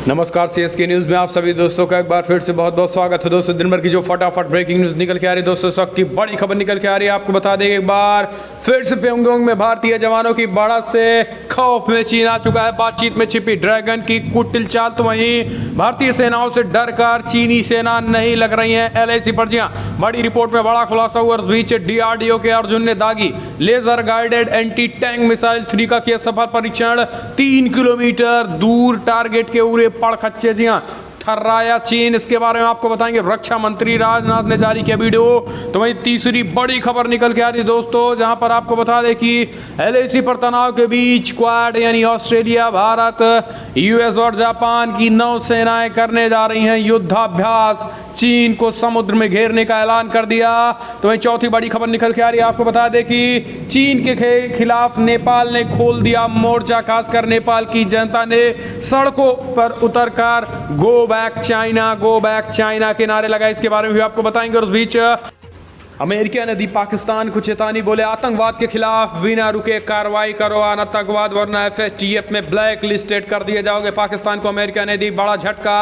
नमस्कार CSK news में आप सभी दोस्तों का एक बार फिर से बहुत बहुत स्वागत है। दोस्तों दिन भर की जो फटाफट ब्रेकिंग न्यूज़ निकल के आ रही है, दोस्तों सब की बड़ी खबर निकल के आ रही है। आपको बता दें एक बार फिर से प्योंगयांग में भारतीय जवानों की बढ़त से खौफ में चीन आ चुका है। बातचीत में छिपी ड्रैगन की कुटिल चाल, तो वहीं भारतीय सेनाओं से डर कर चीनी सेना नहीं लग रही है एलएसी पर। जी हाँ, बड़ी रिपोर्ट में बड़ा खुलासा हुआ। इस बीच डीआरडीओ के अर्जुन ने दागी laser guided anti tank missile 3 का किया सफल परीक्षण। 3 किलोमीटर दूर टारगेट के उड़े पड़खच्चे। जी हाँ, थर्राया चीन। इसके बारे में आपको बताएंगे। रक्षा मंत्री राजनाथ ने जारी किया वीडियो। तो वहीं तीसरी बड़ी खबर निकल के आ रही है दोस्तों, जहां पर आपको बता दें कि एलएसी पर तनाव के बीच क्वाड यानी ऑस्ट्रेलिया, भारत, यूएस और जापान की नौसेनाएं करने जा रही हैं युद्धाभ्यास। चीन को समुद्र में घेरने का ऐलान कर दिया। तो वहीं चौथी बड़ी खबर निकल के आ रही है। आपको बता दें कि चीन के खिलाफ नेपाल ने खोल दिया मोर्चा। खासकर नेपाल की जनता ने सड़कों पर उतरकर गो बैक चाइना के नारे लगाए। इसके बारे में भी आपको बताएंगे। और उस बीच अमेरिका ने दी पाकिस्तान को चेतावनी। बोले आतंकवाद के खिलाफ बिना रुके कार्रवाई करो, आतंकवाद वरना एफएटीएफ में ब्लैक लिस्टेड कर दिए जाओगे। पाकिस्तान को अमेरिका ने दी बड़ा झटका।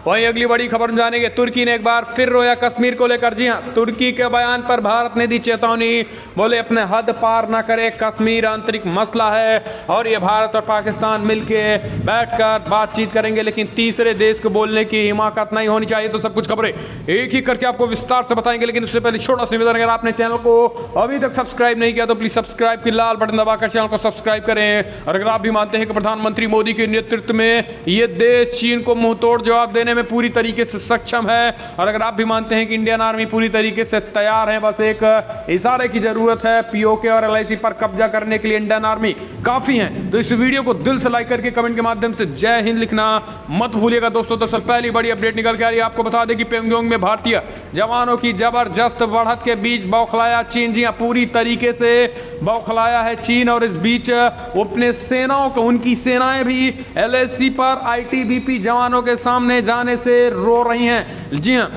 वहीं अगली बड़ी खबर में जानेंगे। तुर्की ने एक बार फिर रोया कश्मीर को लेकर। जी हां, तुर्की के बयान पर भारत ने दी चेतावनी। बोले अपने हद पार ना करे, कश्मीर आंतरिक मसला है और ये भारत और पाकिस्तान मिलके बैठकर बातचीत करेंगे, लेकिन तीसरे देश को बोलने की हिमाकत नहीं होनी चाहिए। तो सब कुछ खबरें एक ही करके आपको विस्तार से बताएंगे, लेकिन उससे पहले छोटा सा अगर आपने चैनल को अभी तक सब्सक्राइब नहीं किया तो प्लीज सब्सक्राइब की लाल बटन दबाकर चैनल को सब्सक्राइब करें। और अगर आप भी मानते हैं कि प्रधानमंत्री मोदी के नेतृत्व में ये देश चीन को मुंहतोड़ जवाब देने में पूरी तरीके से सक्षम है, और अगर आप भी मानते हैं कि इंडियन आर्मी पूरी तरीके से तैयार है, बस एक इशारे की जरूरत है, पीओके और एलआईसी पर कब्जा करने के लिए इंडियन आर्मी काफी है, तो इस वीडियो को दिल से लाइक करके कमेंट के माध्यम से जय हिंद लिखना मत भूलिएगा। दोस्तों तो पहली बड़ी अपडेट निकल के आ रही है। आपको बता दें कि प्योंगयांग में भारतीय जवानों की जबरदस्त बढ़त के बीच बौखलाया चीन। जी हां, पूरी तरीके से बौखलाया है चीन। और इस बीच अपने सेनाओं को, उनकी सेनाएं भी एलएसी पर आईटीबीपी जवानों के सामने जाने से रो रही हैं। जी हां,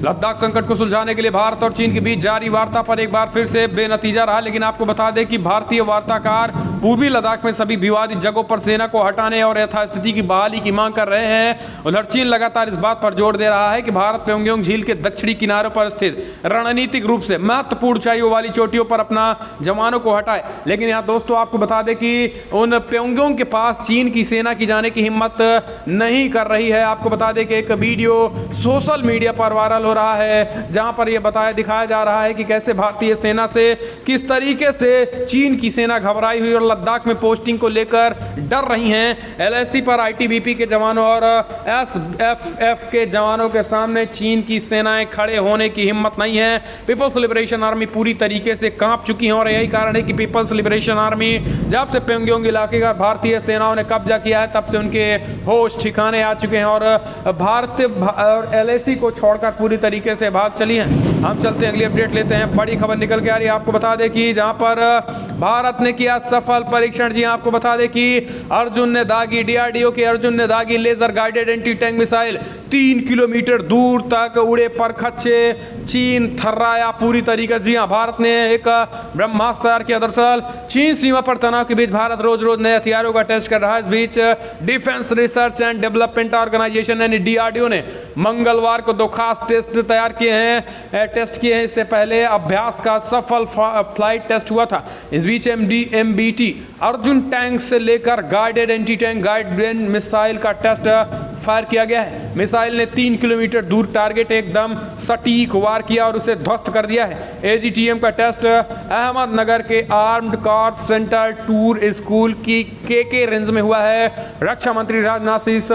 लद्दाख संकट को सुलझाने के लिए भारत और चीन के बीच जारी वार्ता पर एक बार फिर से बेनतीजा रहा। लेकिन आपको बता दें कि भारतीय वार्ताकार पूर्वी लद्दाख में सभी विवादित जगहों पर सेना को हटाने और यथास्थिति की बहाली की मांग कर रहे हैं। उधर चीन लगातार इस बात पर जोर दे रहा है कि भारत प्योंगयांग झील के दक्षिणी किनारों पर स्थित रणनीतिक रूप से महत्वपूर्ण ऊंचाइयों वाली चोटियों पर अपना जवानों को हटाए। लेकिन यहाँ दोस्तों आपको बता दें कि उन प्योंगयांग के पास चीन की सेना की जाने की हिम्मत नहीं कर रही है। आपको बता दें कि एक वीडियो सोशल मीडिया पर वायरल हो रहा है, जहां पर यह दिखाया जा रहा है कि कैसे भारतीय सेना से किस तरीके से चीन की सेना घबराई हुई और लद्दाख में पोस्टिंग को लेकर डर रही हैं। एलएसी पर आईटीबीपी के जवानों और एसएफएफ के जवानों के सामने चीन की सेनाएं खड़े होने की हिम्मत नहीं है। पीपल्स लिबरेशन आर्मी पूरी तरीके से कांप चुकी है, और यही कारण है कि पीपल्स लिबरेशन आर्मी जब से प्योंगयांग इलाके का भारतीय सेनाओं ने कब्जा किया है, तब से उनके होश ठिकाने आ चुके हैं और भारत और एलएसी को छोड़कर पूरी तरीके से भाग चली हैं। हम चलते हैं, अगली अपडेट लेते हैं। बड़ी खबर निकल के आ रही है। आपको बता दें कि जहां पर भारत ने किया सफल परीक्षण। जी आपको बता दें कि अर्जुन ने दागी, डीआरडीओ के अर्जुन ने दागी laser guided anti tank missile. 3 kilometre दूर तक उड़े परखच्चे। चीन थर्राया पूरी तरीके से। जी हाँ, भारत ने एक ब्रह्मास्त्र तैयार किया। दरअसल चीन सीमा पर तनाव के बीच भारत रोज रोज नए हथियारों का टेस्ट कर रहा है। इस बीच defence research and development organisation यानी डीआरडीओ ने मंगलवार को 2 खास टेस्ट तैयार किए हैं। इससे पहले अभ्यास का सफल फ्लाइट टेस्ट हुआ था। इस बीच एमबीटी अर्जुन टैंक से लेकर guided anti tank guided missile का टेस्ट फायर किया गया है। मिसाइल ने 3 किलोमीटर दूर टारगेट एकदम सटीक वार किया और उसे ध्वस्त कर दिया है। एजीटीएम का टेस्ट अहमदनगर के armed corps centre tour school की के रेंज में हुआ है। रक्षा मंत्री राजनाथ सिंह इस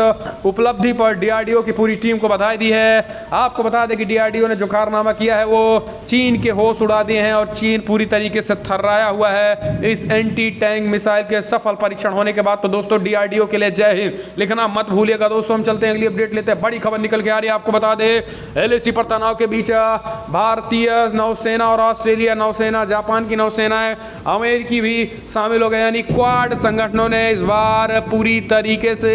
उपलब्धि पर डीआरडीओ की पूरी टीम को बधाई दी है। आपको बता दें कि डीआरडीओ ने जो कारनामा किया है वो चीन के होश उड़ा दिए हैं और चीन पूरी तरीके से थर्राया हुआ है इस एंटी टैंक मिसाइल के सफल परीक्षण होने के बाद। तो दोस्तों डीआरडीओ के लिए जय हिंद लिखना मत भूलिएगा। दोस्तों हम चलते हैं, अगली अपडेट लेते हैं। बड़ी खबर निकल के आ रही है। आपको बता दें एलएसी पर तनाव के बीच भारतीय नौसेना और ऑस्ट्रेलिया नौसेना, जापान की नौसेनाएं, अमेरिकी भी शामिल हो गए, यानी क्वाड संगठनों ने इस बार पूरी तरीके से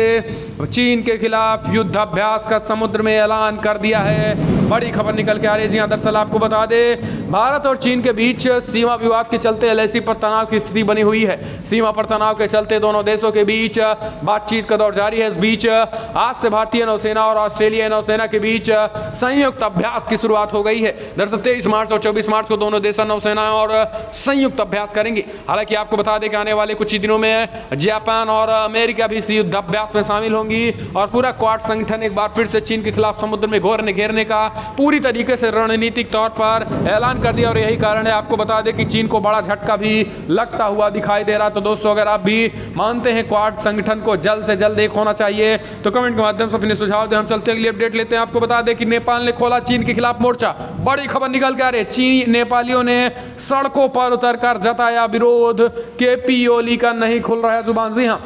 चीन के खिलाफ युद्धाभ्यास का समुद्र में ऐलान कर दिया है। बड़ी खबर निकल के आ रही है। जी हाँ, दरअसल आपको बता दें, भारत और चीन के बीच सीमा विवाद के चलते एलएसी पर तनाव की स्थिति बनी हुई है। सीमा पर तनाव के चलते दोनों देशों के बीच बातचीत का दौर जारी है। इस बीच आज से भारतीय नौसेना और ऑस्ट्रेलियाई नौसेना के बीच संयुक्त अभ्यास की शुरुआत हो गई है। दरअसल 23 मार्च और 24 मार्च को दोनों देशों नौसेना और संयुक्त अभ्यास करेंगे। हालांकि आपको बता दें कि आने वाले कुछ ही दिनों में जापान और अमेरिका भी इस युद्ध अभ्यास में शामिल होंगी और पूरा क्वाड संगठन एक बार फिर से चीन के खिलाफ समुद्र में घेरने का पूरी तरीके से रणनीतिक तौर पर ऐलान कर दिया और यही कारण है आपको बता दें कि चीन को बड़ा झटका भी लगता हुआ दिखाई दे रहा। तो दोस्तों, अगर आप भी मानते हैं क्वाड संगठन को जल्द से जल्द एक होना चाहिए तो कमेंट के माध्यम से अपने सुझाव दें। हम चलते हैं अगली अपडेट लेते हैं। आपको बता दें कि नेपाल ने खोला चीन के खिलाफ मोर्चा। बड़ी खबर निकल के आ रही है। चीनी नेपालियों ने सड़कों पर उतरकर जताया विरोध। केपी ओली का नहीं खुल रहा है जुबान। जी हाँ,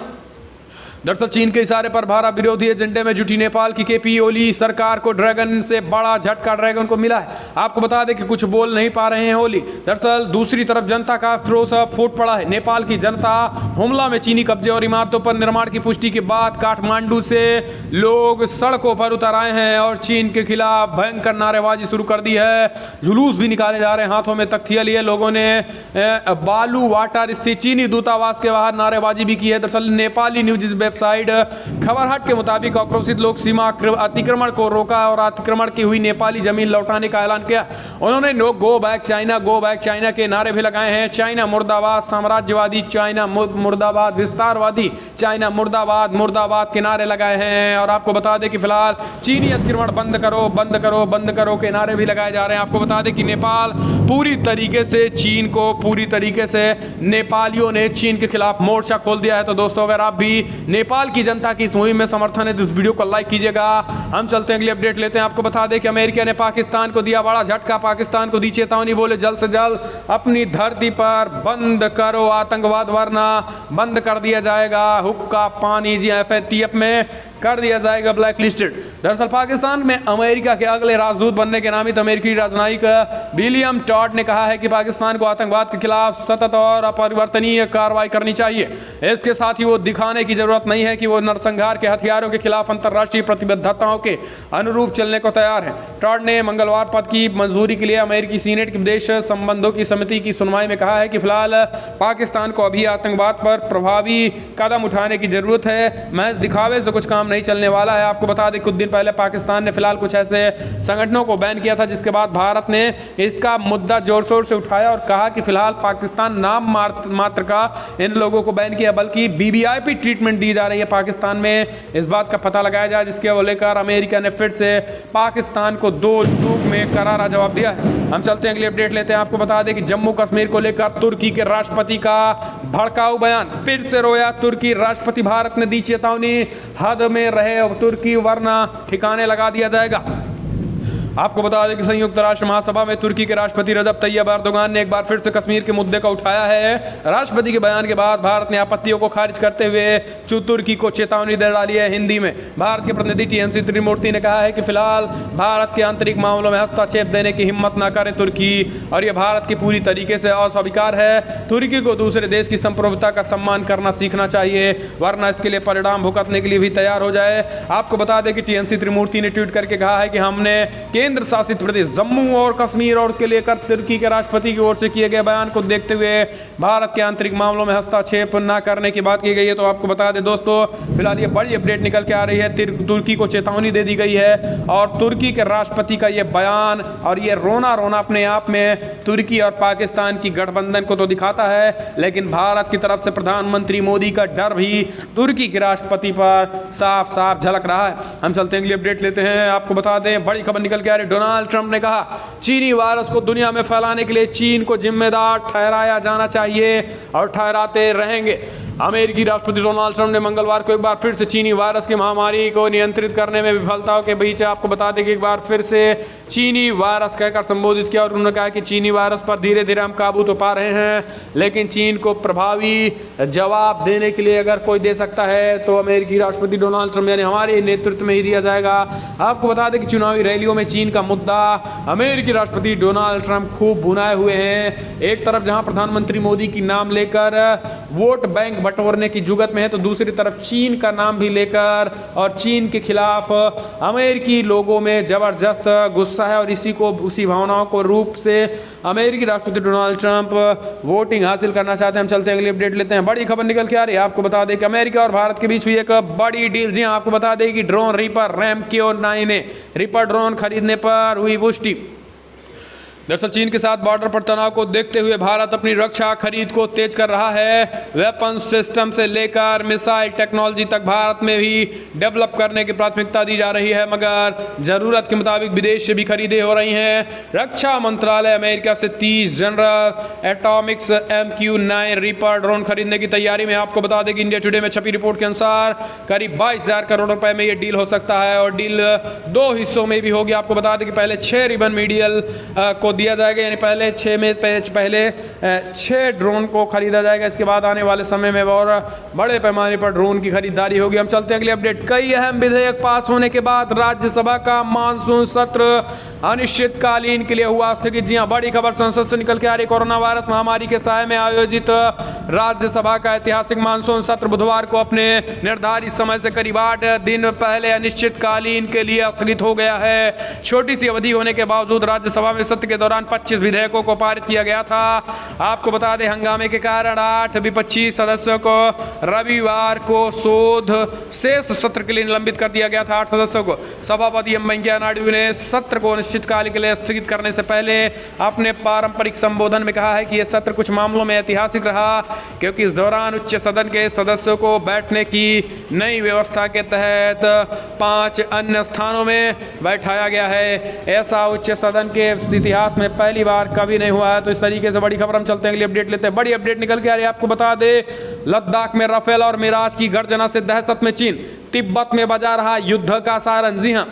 दरअसल चीन के इशारे पर भारत विरोधी एजेंडे में जुटी नेपाल की केपी ओली सरकार को ड्रैगन से बड़ा झटका ड्रैगन को मिला है। आपको बता दें कि कुछ बोल नहीं पा रहे हैं ओली। दरअसल दूसरी तरफ जनता का आक्रोश फूट पड़ा है। नेपाल की जनता हुमला में चीनी कब्जे और इमारतों पर निर्माण की पुष्टि के बाद काठमांडू से लोग सड़कों पर उतर आए हैं और चीन के खिलाफ भयंकर नारेबाजी शुरू कर दी है। जुलूस भी निकाले जा रहे हैं, हाथों में तख्तियां लिए लोगों ने बालू वाटर स्थित चीनी दूतावास के बाहर नारेबाजी भी की है। दरअसल नेपाली न्यूज वेबसाइट खबरहट के मुताबिक आक्रोशित लोग सीमा अतिक्रमण को रोका और अतिक्रमण की हुई नेपाली जमीन लौटाने का ऐलान किया। उन्होंने गो बैक चाइना के नारे भी लगाए हैं। चाइना मुर्दाबाद, साम्राज्यवादी चाइना मुर्दाबाद, विस्तारवादी चाइना मुर्दाबाद के नारे लगाए हैं। और आपको बता दें कि फिलहाल चीनी अतिक्रमण बंद करो के नारे भी लगाए जा रहे हैं। आपको बता दें कि नेपाल पूरी तरीके से नेपालियों ने चीन के खिलाफ मोर्चा खोल दिया है। तो दोस्तों, अगर आप भी नेपाल की जनता की इस मुहिम में समर्थन है तो इस वीडियो को लाइक कीजिएगा। हम चलते हैं अगली अपडेट लेते हैं। आपको बता दें कि अमेरिका ने पाकिस्तान को दिया बड़ा झटका। पाकिस्तान को दी चेतावनी, बोले जल्द से जल्द अपनी धरती पर बंद करो आतंकवाद वरना बंद कर दिया जाएगा हुक्का पानी। जी FATF में कर दिया जाएगा ब्लैक लिस्टेड। दरअसल पाकिस्तान में अमेरिका के अगले राजदूत बनने के नामित अमेरिकी राजनयिक विलियम टॉड ने कहा है कि पाकिस्तान को आतंकवाद के खिलाफ सतत और अपरिवर्तनीय कार्रवाई करनी चाहिए। इसके साथ ही वो दिखाने की जरूरत नहीं है कि वो नरसंहार के हथियारों के खिलाफ अंतर्राष्ट्रीय प्रतिबद्धताओं के अनुरूप चलने को तैयार है। टॉड ने मंगलवार पद की मंजूरी के लिए अमेरिकी सीनेट की विदेश संबंधों की समिति की सुनवाई में कहा है कि फिलहाल पाकिस्तान को अभी आतंकवाद पर प्रभावी कदम उठाने की जरूरत है। महज दिखावे से कुछ काम नहीं चलने वाला है। आपको बता दें कुछ दिन पहले पाकिस्तान ने फिलहाल कुछ ऐसे संगठनों को बैन किया था, जिसके बाद भारत ने इसका मुद्दा जोर शोर से उठाया और कहा कि फिलहाल पाकिस्तान नाम मात्र का इन लोगों को बैन किया, बल्कि BBIP ट्रीटमेंट दी जा रही है पाकिस्तान में। इस बात का पता लगाया जाए, जिसके लेकर अमेरिका ने फिर से पाकिस्तान को 2 टूक में करारा जवाब दिया है। हम चलते हैं अगली अपडेट लेते हैं। आपको बता दें कि जम्मू कश्मीर को लेकर तुर्की के राष्ट्रपति का भड़काऊ बयान। फिर से रोया तुर्की राष्ट्रपति। भारत ने दी चेतावनी, हद में रहे तुर्की वरना ठिकाने लगा दिया जाएगा। आपको बता दें कि संयुक्त राष्ट्र महासभा में तुर्की के राष्ट्रपति रजब तैयब एर्दोगान ने एक बार फिर से कश्मीर के मुद्दे को उठाया है। राष्ट्रपति के बयान के बाद भारत ने आपत्तियों को खारिज करते हुए तुर्की को चेतावनी दे डाली है। हिंदी में भारत के प्रतिनिधि TMC त्रिमूर्ति ने कहा है कि फिलहाल भारत के आंतरिक मामलों में हस्तक्षेप देने की हिम्मत न करे तुर्की, और यह भारत की पूरी तरीके से अस्वीकार है। तुर्की को दूसरे देश की संप्रभुता का सम्मान करना सीखना चाहिए, वरना इसके लिए परिणाम भुगतने के लिए भी तैयार हो जाए। आपको बता दें कि TMC त्रिमूर्ति ने ट्वीट करके कहा है कि हमने केंद्र शासित प्रदेश जम्मू और कश्मीर और के लेकर तुर्की के राष्ट्रपति की ओर से किए गए बयान को देखते हुए भारत के आंतरिक मामलों में हस्तक्षेप न करने की बात की गई है। तो आपको बता दें दोस्तों, फिलहाल ये बड़ी अपडेट निकल के आ रही है। तुर्की को चेतावनी दे दी गई है और तुर्की के राष्ट्रपति का ये बयान और ये रोना अपने आप में तुर्की और पाकिस्तान की गठबंधन को तो दिखाता है, लेकिन भारत की तरफ से प्रधानमंत्री मोदी का डर भी तुर्की के राष्ट्रपति पर साफ साफ झलक रहा है। हम चलते हैं अगली अपडेट लेते हैं। आपको बता दें बड़ी खबर निकल के आ रही है। डोनाल्ड ट्रंप ने कहा चीनी वायरस को दुनिया में फैलाने के लिए चीन को जिम्मेदार ठहराया जाना चाहिए और ठहराते रहेंगे। अमेरिकी राष्ट्रपति डोनाल्ड ट्रंप ने मंगलवार को एक बार फिर से चीनी वायरस की महामारी को नियंत्रित करने में विफलताओं के बीच आपको बता दें कि एक बार फिर से चीनी वायरस कहकर संबोधित किया और उन्होंने कहा कि चीनी वायरस पर धीरे धीरे हम काबू तो पा रहे हैं, लेकिन चीन को प्रभावी जवाब देने के लिए अगर कोई दे सकता है तो अमेरिकी राष्ट्रपति डोनाल्ड ट्रंप यानी हमारे नेतृत्व में ही दिया जाएगा। आपको बता दें कि चुनावी रैलियों में चीन का मुद्दा अमेरिकी राष्ट्रपति डोनाल्ड ट्रंप खूब भुनाए हुए हैं। एक तरफ जहां प्रधानमंत्री मोदी की नाम लेकर वोट बैंक बटोरने की जुगत में है, तो दूसरी तरफ चीन का नाम भी लेकर और चीन के खिलाफ अमेरिकी लोगों में ज़बरदस्त गुस्सा है और उसी भावनाओं को रूप से अमेरिकी राष्ट्रपति डोनाल्ड ट्रंप वोटिंग हासिल करना चाहते हैं। हम चलते हैं अगली अपडेट लेते हैं। बड़ी खबर निकल के आ रही है, आपको बता दें कि अमेरिका और भारत के बीच हुई एक बड़ी डील। जी हाँ, आपको बता दें कि ड्रोन रीपर RAMQ-9 ने रीपर ड्रोन खरीदने पर हुई पुष्टि। दरअसल चीन के साथ बॉर्डर पर तनाव को देखते हुए भारत अपनी रक्षा खरीद को तेज कर रहा है। वेपन सिस्टम से लेकर मिसाइल टेक्नोलॉजी तक भारत में भी डेवलप करने की प्राथमिकता दी जा रही है, मगर जरूरत के मुताबिक विदेश से भी खरीदें हो रही हैं। रक्षा मंत्रालय अमेरिका से 30 general Atomics MQ-9 reaper drone खरीदने की तैयारी में। आपको बता दें कि इंडिया टुडे में छपी रिपोर्ट के अनुसार करीब 22,000 करोड़ रुपए में ये डील हो सकता है और डील 2 हिस्सों में भी होगी। आपको बता दें कि पहले 6 रिबन मीडियल को दिया जाएगा, यानी पहले 6 ड्रोन को खरीदा जाएगा। इसके बाद आने वाले समय में और बड़े पैमाने पर ड्रोन की खरीदारी होगी। हम चलते हैं अगले अपडेट। कई अहम विधेयक पास होने के बाद राज्यसभा का मानसून सत्र अनिश्चितकालीन के लिए हुआ स्थगित। जी हां, बड़ी खबर संसद से निकल के आ रही। कोरोना वायरस महामारी के साय में आयोजित राज्यसभा का ऐतिहासिक मानसून सत्र बुधवार को अपने निर्धारित समय से करीब 8 दिन पहले अनिश्चितकालीन के लिए स्थगित हो गया है। छोटी सी अवधि होने के बावजूद राज्यसभा में सत्र के दौरान 25 विधेयकों को पारित किया गया था। आपको बता दें, हंगामे के कारण 8 विपक्षी सदस्यों को रविवार को शोध शेष सत्र के लिए निलंबित कर दिया गया था। 8 सदस्यों को सभापति एम वेंकैया नायडू ने सत्र को अनिश्चितकाल के लिए स्थगित करने से पहले अपने पारंपरिक संबोधन में कहा है कि यह सत्र कुछ मामलों में ऐतिहासिक रहा, क्योंकि इस दौरान उच्च सदन के सदस्यों को बैठने की नई व्यवस्था के तहत 5 अन्य स्थानों में बैठाया गया है। ऐसा उच्च सदन के इतिहास में पहली बार कभी नहीं हुआ है। तो इस तरीके से बड़ी खबर। हम चलते हैं अगली अपडेट लेते हैं। बड़ी अपडेट निकल के आ रही है, आपको बता दे लद्दाख में राफेल और मिराज की गर्जना से दहशत में चीन। तिब्बत में बजा रहा युद्ध का सायरन। जी हां,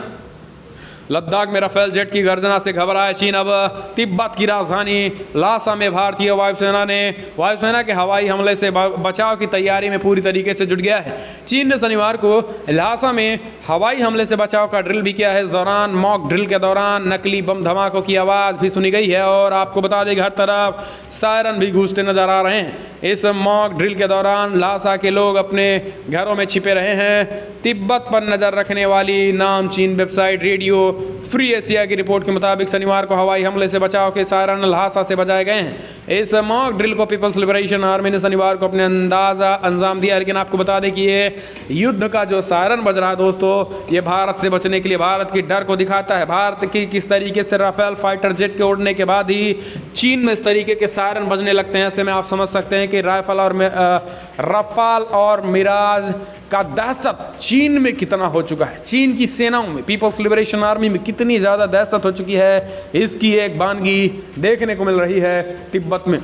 लद्दाख में राफेल जेट की गर्जना से घबराया चीन। अब तिब्बत की राजधानी लासा में भारतीय वायुसेना के हवाई हमले से बचाव की तैयारी में पूरी तरीके से जुट गया है। चीन ने शनिवार को लासा में हवाई हमले से बचाव का ड्रिल भी किया है। इस दौरान मॉक ड्रिल के दौरान नकली बम धमाकों की आवाज़ भी सुनी गई है और आपको बता दें कि हर तरफ सायरन भी गूंजते नजर आ रहे हैं। इस मॉक ड्रिल के दौरान लासा के लोग अपने घरों में छिपे रहे हैं। तिब्बत पर नजर रखने वाली नाम चीन वेबसाइट रेडियो फ्री एशिया की रिपोर्ट के मुताबिक शनिवार को हवाई हमले से बचाव के सायरन लहासा से बजाए गए हैं। इस मॉक ड्रिल को पीपल्स लिबरेशन आर्मी ने शनिवार को अपने अंजाम दिया। लेकिन आपको बता दें कि ये युद्ध का जो सायरन बज रहा है दोस्तों, ये भारत से बचने के लिए, भारत की डर को दिखाता है। भारत की किस तरीके से राफेल फाइटर जेट के उड़ने के बाद ही चीन में इस तरीके के सायरन बजने लगते हैं। ऐसे में आप समझ सकते हैं कि रफाल और मिराज का दहशत चीन में कितना हो चुका है। चीन की सेनाओं में, पीपल्स लिबरेशन आर्मी में कितनी ज़्यादा दहशत हो चुकी है, इसकी एक बानगी देखने को मिल रही है तिब्बत में।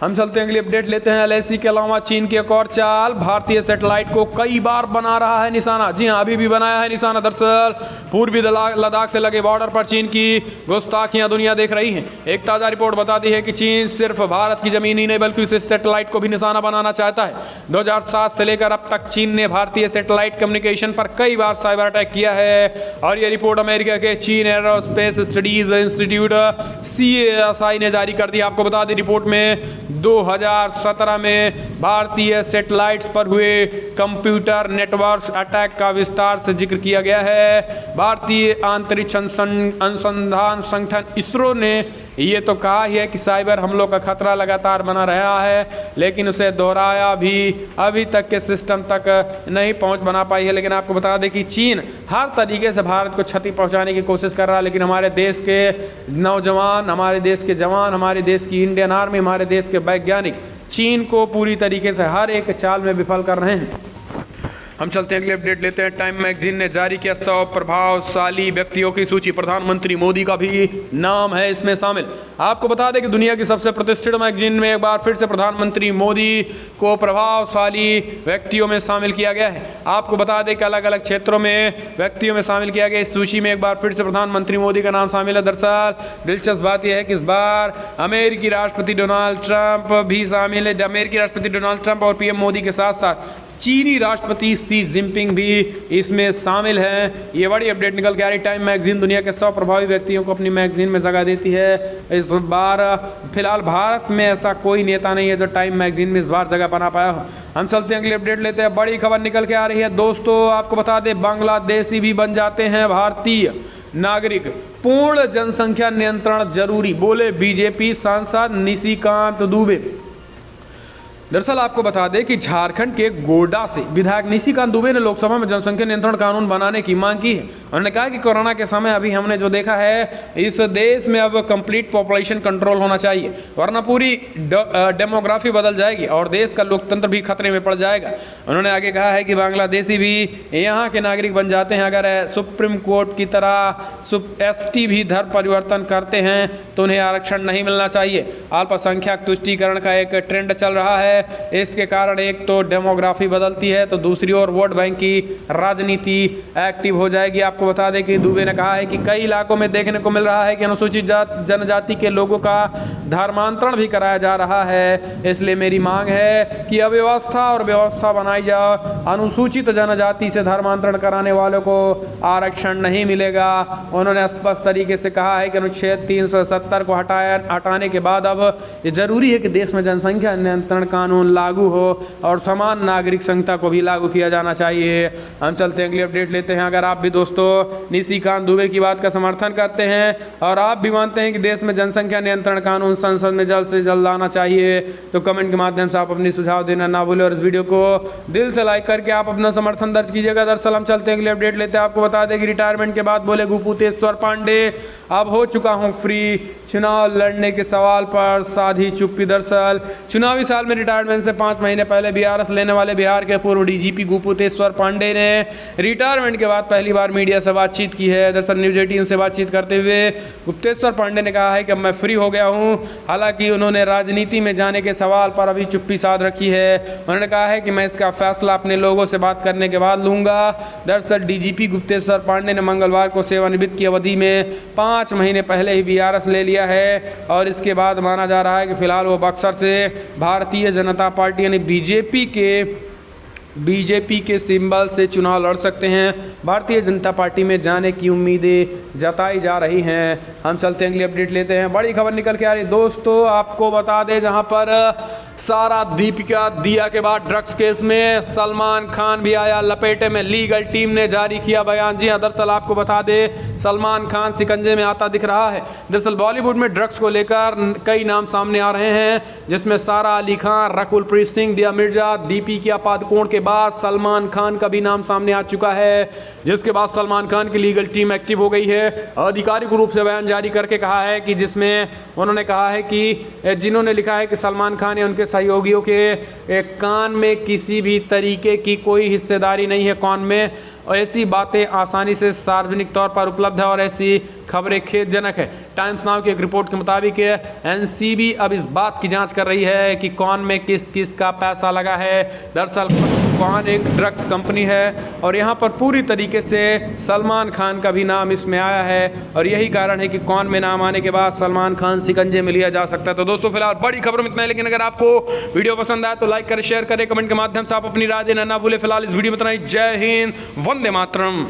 हम चलते हैं अगली अपडेट लेते हैं। LAC के अलावा चीन की एक और चाल, भारतीय सैटेलाइट को कई बार बना रहा है निशाना। जी हां, अभी भी बनाया है निशाना। दरअसल पूर्वी लद्दाख से लगे बॉर्डर पर चीन की गुस्ताखियां दुनिया देख रही है। एक ताज़ा रिपोर्ट बताती है कि चीन सिर्फ भारत की जमीन ही नहीं बल्कि उस सैटेलाइट को भी निशाना बनाना चाहता है। 2007 से लेकर अब तक चीन ने भारतीय सैटेलाइट कम्युनिकेशन पर कई बार साइबर अटैक किया है और ये रिपोर्ट अमेरिका के चीन एरोस्पेस स्टडीज इंस्टीट्यूट CASI ने जारी कर दी। आपको बता दें, रिपोर्ट में 2017 में भारतीय सैटेलाइट्स पर हुए कंप्यूटर नेटवर्क अटैक का विस्तार से जिक्र किया गया है। भारतीय अंतरिक्ष अनुसंधान संगठन ISRO ने ये तो कहा ही है कि साइबर हमलों का खतरा लगातार बना रहा है, लेकिन उसे दोहराया भी अभी तक के सिस्टम तक नहीं पहुंच बना पाई है। लेकिन आपको बता दें कि चीन हर तरीके से भारत को क्षति पहुंचाने की कोशिश कर रहा है, लेकिन हमारे देश के नौजवान, हमारे देश के जवान, हमारे देश की इंडियन आर्मी, हमारे देश के वैज्ञानिक चीन को पूरी तरीके से हर एक चाल में विफल कर रहे हैं। हम चलते हैं अगले अपडेट लेते हैं। टाइम मैगजीन ने जारी किया 100 प्रभावशाली व्यक्तियों की सूची। प्रधानमंत्री मोदी का भी नाम है इसमें शामिल। आपको बता दें कि दुनिया की सबसे प्रतिष्ठित मैगजीन में एक बार फिर से प्रधानमंत्री मोदी को प्रभावशाली व्यक्तियों में शामिल किया गया है। आपको बता दें कि अलग अलग क्षेत्रों में व्यक्तियों में शामिल किया गया। इस सूची में एक बार फिर से प्रधानमंत्री मोदी का नाम शामिल है। दरअसल दिलचस्प बात यह है कि इस बार अमेरिकी राष्ट्रपति डोनाल्ड ट्रंप भी शामिल है। अमेरिकी राष्ट्रपति डोनाल्ड ट्रंप और PM मोदी के साथ साथ चीनी राष्ट्रपति शी जिनपिंग भी इसमें शामिल हैं। ये बड़ी अपडेट निकल के आ रही। टाइम मैगजीन दुनिया के 100 प्रभावी व्यक्तियों को अपनी मैगजीन में जगह देती है। इस बार फिलहाल भारत में ऐसा कोई नेता नहीं है जो टाइम मैगजीन में इस बार जगह बना पाया हो। हम चलते हैं अगली अपडेट लेते हैं। बड़ी खबर निकल के आ रही है दोस्तों, आपको बता दें बांग्लादेशी भी बन जाते हैं भारतीय नागरिक, पूर्ण जनसंख्या नियंत्रण जरूरी, बोले बीजेपी सांसद निशिकांत दुबे। दरअसल आपको बता दें कि झारखंड के गोड्डा से विधायक निशिकांत दुबे ने लोकसभा में जनसंख्या नियंत्रण कानून बनाने की मांग की है। उन्होंने कहा कि कोरोना के समय अभी हमने जो देखा है, इस देश में अब कंप्लीट पॉपुलेशन कंट्रोल होना चाहिए, वरना पूरी डेमोग्राफी बदल जाएगी और देश का लोकतंत्र भी खतरे में पड़ जाएगा। उन्होंने आगे कहा है कि बांग्लादेशी भी यहाँ के नागरिक बन जाते हैं अगर सुप्रीम कोर्ट की तरह ST भी धर्म परिवर्तन करते हैं तो उन्हें आरक्षण नहीं मिलना चाहिए। अल्पसंख्यक तुष्टीकरण का एक ट्रेंड चल रहा है। इसके कारण एक तो डेमोग्राफी बदलती है तो दूसरी ओर वोट बैंक की राजनीति एक्टिव हो जाएगी। आपको बता दें कि दुबे ने कहा है कि कई इलाकों में देखने को मिल रहा है कि अनुसूचित जनजाति के लोगों का धर्मांतरण भी कराया जा रहा है। इसलिए मेरी मांग है कि अव्यवस्था और व्यवस्था बनाई जाए। अनुसूचित जनजाति से धर्मांतरण कराने वालों को आरक्षण नहीं मिलेगा। उन्होंने स्पष्ट तरीके से कहा है कि अनुच्छेद 370 को हटाने के बाद अब ये जरूरी है कि देश में जनसंख्या नियंत्रण कानून लागू हो और समान नागरिक संहिता को भी लागू किया जाना चाहिए। हम चलते हैं अगली अपडेट लेते हैं। अगर आप भी दोस्तों निशिकांत दुबे की बात का समर्थन करते हैं और आप भी मानते हैं कि देश में जनसंख्या नियंत्रण कानून संसद में जल्द से जल्द आना चाहिए तो कमेंट के माध्यम से आप अपनी सुझाव देना ना भूलें और इस वीडियो को दिल से लाइक करके आप अपना समर्थन दर्ज कीजिएगा। दरअसल हम चलते हैं अगली अपडेट लेते हैं। आपको बता दें कि रिटायरमेंट के बाद बोले गुपुतेश्वर पांडे, अब हो चुका हूं फ्री, चुनाव लड़ने के सवाल पर साधी चुप्पी। दरअसल चुनावी साल में रिटायरमेंट से 5 महीने पहले BRS लेने वाले बिहार के पूर्व DGP गुपुतेश्वर पांडे ने रिटायरमेंट के बाद पहली बार मीडिया से बातचीत की है। दरअसल न्यूज़ 18 से बातचीत करते हुए गुप्तेश्वर पांडे ने कहा है कि मैं फ्री हो गया हूं। हालांकि उन्होंने राजनीति में जाने के सवाल पर अभी चुप्पी साध रखी है। उन्होंने कहा है कि मैं इसका फैसला अपने लोगों से बात करने के बाद लूंगा। दरअसल DGP गुप्तेश्वर पांडे ने मंगलवार को सेवानिवृत्ति की अवधि में 5 महीने पहले ही BRS ले लिया है और इसके बाद माना जा रहा है कि फिलहाल वो बक्सर से भारतीय जनता पार्टी यानी बीजेपी के सिंबल से चुनाव लड़ सकते हैं। भारतीय जनता पार्टी में जाने की उम्मीदें जताई जा रही हैं। हम चलते हैं अगली अपडेट लेते हैं। बड़ी खबर निकल के आ रही है दोस्तों, आपको बता दें जहां पर सारा दीपिका दिया के बाद ड्रग्स केस में सलमान खान भी आया लपेटे में। लीगल टीम ने जारी किया बयान। जी हाँ, दरअसल आपको बता दें सलमान खान शिकंजे में आता दिख रहा है। दरअसल बॉलीवुड में ड्रग्स को लेकर कई नाम सामने आ रहे हैं, जिसमें सारा अली खान, रकुल प्रीत सिंह, दिया मिर्जा, दीपिका पादुकोण के बाद सलमान खान का भी नाम सामने आ चुका है, जिसके बाद सलमान खान की लीगल टीम एक्टिव हो गई है। आधिकारिक रूप से बयान जारी करके कहा है कि जिसमें उन्होंने कहा है कि जिन्होंने लिखा है कि सलमान खान या उनके सहयोगियों के कान में किसी भी तरीके की कोई हिस्सेदारी नहीं है कौन में, और ऐसी बातें आसानी से सार्वजनिक तौर पर उपलब्ध है और ऐसी खबरें खेदजनक है। टाइम्स नाउ की एक रिपोर्ट के मुताबिक NCB अब इस बात की जांच कर रही है कि कौन में किस किस का पैसा लगा है। दरअसल कौन एक ड्रग्स कंपनी है और यहाँ पर पूरी तरीके से सलमान खान का भी नाम इसमें आया है और यही कारण है कि कौन में नाम आने के बाद सलमान खान शिकंजे में लिया जा सकता है। तो दोस्तों फिलहाल बड़ी खबर में इतना है, लेकिन अगर आपको वीडियो पसंद आए तो लाइक करें, शेयर करें, कमेंट के माध्यम से आप अपनी राय देना ना भूलें। फिलहाल इस वीडियो में इतना ही। जय हिंद, वंदे मातरम।